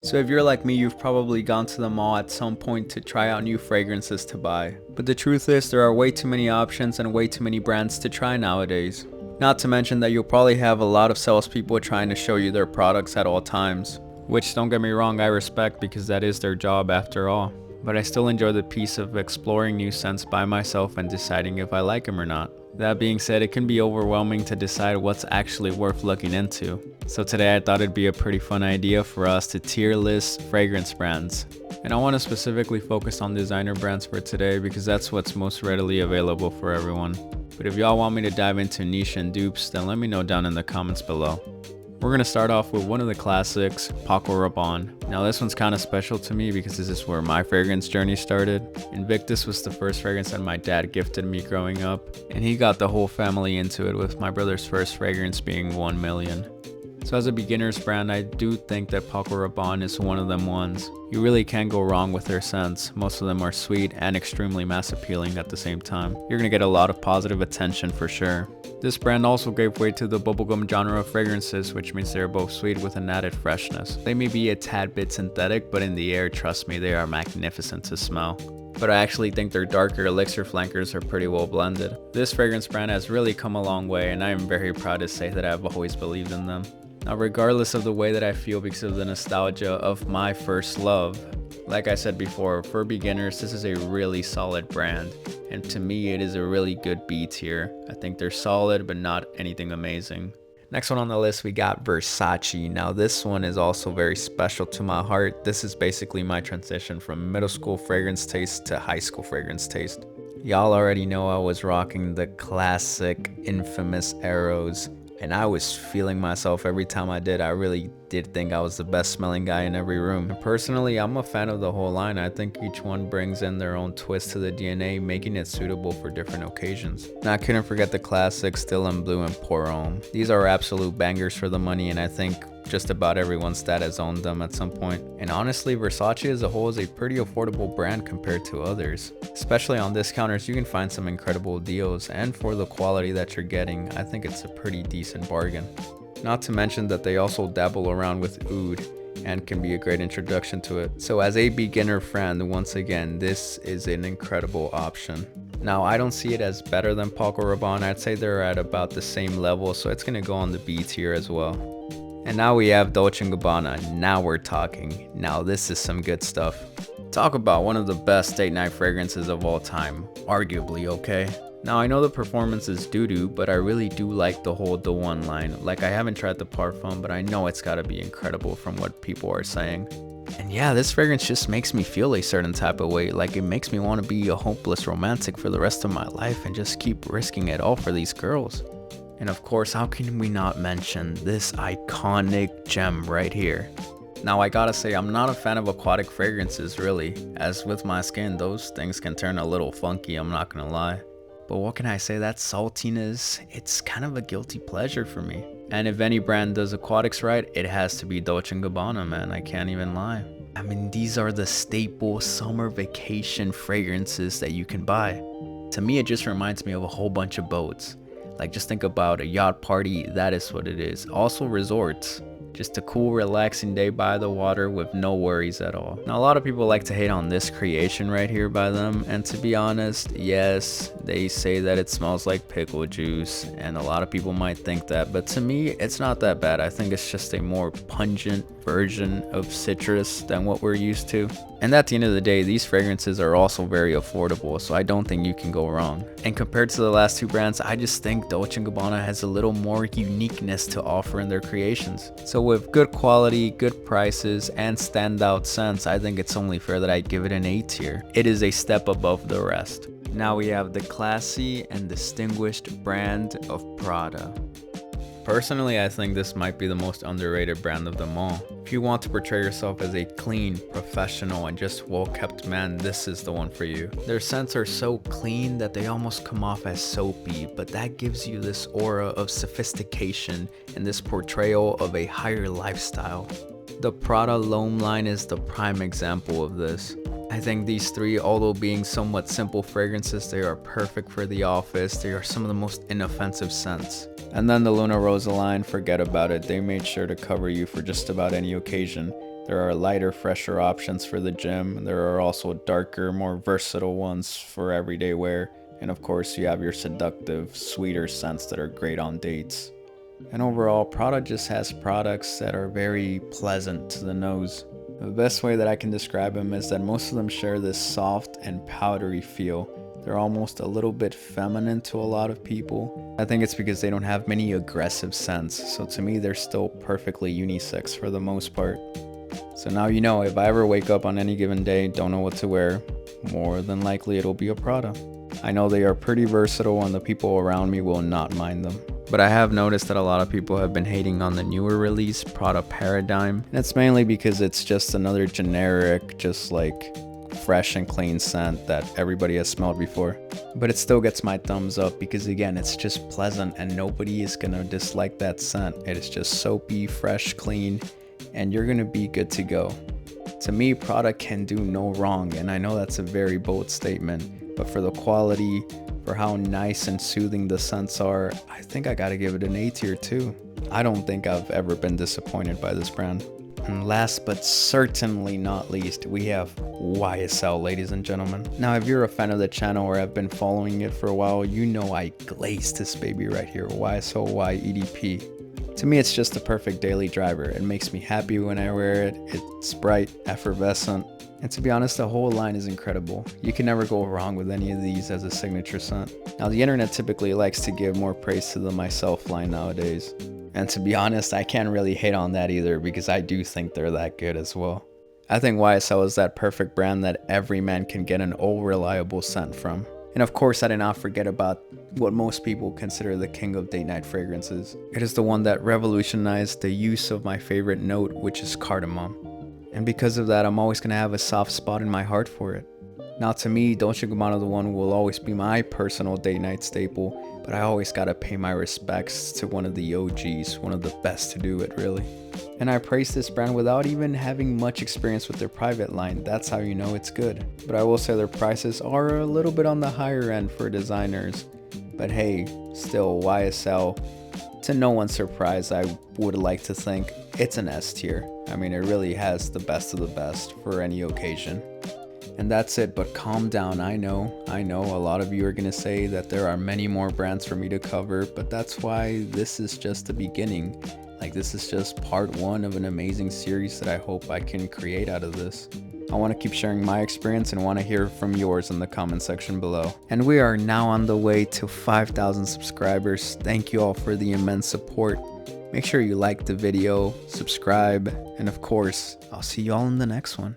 So if you're like me, you've probably gone to the mall at some point to try out new fragrances to buy. But the truth is, there are way too many options and way too many brands to try nowadays. Not to mention that you'll probably have a lot of salespeople trying to show you their products at all times. Which, don't get me wrong, I respect because that is their job after all. But I still enjoy the piece of exploring new scents by myself and deciding if I like them or not. That being said, it can be overwhelming to decide what's actually worth looking into. So today I thought it'd be a pretty fun idea for us to tier list fragrance brands. And I want to specifically focus on designer brands for today because that's what's most readily available for everyone. But if y'all want me to dive into niche and dupes, then let me know down in the comments below. We're going to start off with one of the classics, Paco Rabanne. Now this one's kind of special to me because this is where my fragrance journey started. Invictus was the first fragrance that my dad gifted me growing up, and he got the whole family into it, with my brother's first fragrance being 1 million. So as a beginner's brand, I do think that Paco Rabanne is one of them ones. You really can't go wrong with their scents. Most of them are sweet and extremely mass appealing at the same time. You're gonna get a lot of positive attention for sure. This brand also gave way to the bubblegum genre of fragrances, which means they're both sweet with an added freshness. They may be a tad bit synthetic, but in the air, trust me, they are magnificent to smell. But I actually think their darker elixir flankers are pretty well blended. This fragrance brand has really come a long way, and I am very proud to say that I've always believed in them. Now, regardless of the way that I feel because of the nostalgia of my first love, like I said before, for beginners, this is a really solid brand. And to me, it is a really good B tier. I think they're solid, but not anything amazing. Next one on the list, we got Versace. Now this one is also very special to my heart. This is basically my transition from middle school fragrance taste to high school fragrance taste. Y'all already know I was rocking the classic, infamous Arrows, and I was feeling myself every time I did. I really did think I was the best smelling guy in every room. And personally, I'm a fan of the whole line. I think each one brings in their own twist to the DNA, making it suitable for different occasions. Now I couldn't forget the classics Still in Blue and Pour Homme. These are absolute bangers for the money, and I think just about everyone's stat has owned them at some point. And honestly, Versace as a whole is a pretty affordable brand compared to others. Especially on discounters, you can find some incredible deals, and for the quality that you're getting, I think it's a pretty decent bargain. Not to mention that they also dabble around with oud and can be a great introduction to it. So as a beginner friend, once again, this is an incredible option. Now, I don't see it as better than Paco Rabanne. I'd say they're at about the same level, so it's gonna go on the B tier as well. And now we have Dolce Gabbana. Now we're talking. Now this is some good stuff. Talk about one of the best date night fragrances of all time, arguably, okay? Now I know the performance is doo-doo, but I really do like the whole The One line. Like, I haven't tried the Parfum, but I know it's gotta be incredible from what people are saying. And yeah, this fragrance just makes me feel a certain type of way. Like, it makes me want to be a hopeless romantic for the rest of my life and just keep risking it all for these girls. And of course, how can we not mention this iconic gem right here? Now I gotta say, I'm not a fan of aquatic fragrances really. As with my skin, those things can turn a little funky, I'm not gonna lie. But what can I say, that saltiness, it's kind of a guilty pleasure for me. And if any brand does aquatics right, it has to be Dolce Gabbana, man, I can't even lie. I mean, these are the staple summer vacation fragrances that you can buy. To me, it just reminds me of a whole bunch of boats. Like, just think about a yacht party, that is what it is. Also resorts. Just a cool, relaxing day by the water with no worries at all. Now, a lot of people like to hate on this creation right here by them, and to be honest, yes, they say that it smells like pickle juice, and a lot of people might think that, but to me, it's not that bad. I think it's just a more pungent version of citrus than what we're used to. And at the end of the day, these fragrances are also very affordable, so I don't think you can go wrong. And compared to the last two brands, I just think Dolce & Gabbana has a little more uniqueness to offer in their creations. So with good quality, good prices, and standout scents, I think it's only fair that I give it an A tier. It is a step above the rest. Now we have the classy and distinguished brand of Prada. Personally, I think this might be the most underrated brand of them all. If you want to portray yourself as a clean, professional, and just well-kept man, this is the one for you. Their scents are so clean that they almost come off as soapy, but that gives you this aura of sophistication and this portrayal of a higher lifestyle. The Prada L'Homme line is the prime example of this. I think these three, although being somewhat simple fragrances, they are perfect for the office. They are some of the most inoffensive scents. And then the Luna Rosa line, forget about it. They made sure to cover you for just about any occasion. There are lighter, fresher options for the gym, and there are also darker, more versatile ones for everyday wear. And of course, you have your seductive, sweeter scents that are great on dates. And overall, Prada just has products that are very pleasant to the nose. The best way that I can describe them is that most of them share this soft and powdery feel. They're almost a little bit feminine to a lot of people. I think it's because they don't have many aggressive scents, so to me they're still perfectly unisex for the most part. So now you know, if I ever wake up on any given day, don't know what to wear, more than likely it'll be a Prada. I know they are pretty versatile and the people around me will not mind them. But I have noticed that a lot of people have been hating on the newer release, Prada Paradigm. And it's mainly because it's just another generic, just like fresh and clean scent that everybody has smelled before. But it still gets my thumbs up because again, it's just pleasant and nobody is gonna dislike that scent. It is just soapy, fresh, clean, and you're gonna be good to go. To me, Prada can do no wrong, and I know that's a very bold statement, but for the quality, for how nice and soothing the scents are, I think I gotta give it an A tier too. I don't think I've ever been disappointed by this brand. And last but certainly not least, we have YSL, ladies and gentlemen. Now, if you're a fan of the channel or have been following it for a while, you know I glazed this baby right here, YSL Y EDP. To me, it's just the perfect daily driver. It makes me happy when I wear it. It's bright, effervescent, and to be honest, the whole line is incredible. You can never go wrong with any of these as a signature scent. Now, the internet typically likes to give more praise to the Myself line nowadays. And to be honest, I can't really hate on that either because I do think they're that good as well. I think YSL is that perfect brand that every man can get an old reliable scent from. And of course, I did not forget about what most people consider the king of date night fragrances. It is the one that revolutionized the use of my favorite note, which is cardamom. And because of that, I'm always going to have a soft spot in my heart for it. Now to me, Dolce Gabbana The One will always be my personal date night staple, but I always gotta pay my respects to one of the OGs, one of the best to do it really. And I praise this brand without even having much experience with their private line. That's how you know it's good. But I will say their prices are a little bit on the higher end for designers. But hey, still YSL, to no one's surprise, I would like to think it's an S tier. I mean, it really has the best of the best for any occasion. And that's it, but calm down. I know a lot of you are gonna say that there are many more brands for me to cover, but that's why this is just the beginning. Like, this is just part one of an amazing series that I hope I can create out of this. I want to keep sharing my experience and want to hear from yours in the comment section below. And we are now on the way to 5,000 subscribers. Thank you all for the immense support. Make sure you like the video, subscribe, and of course, I'll see you all in the next one.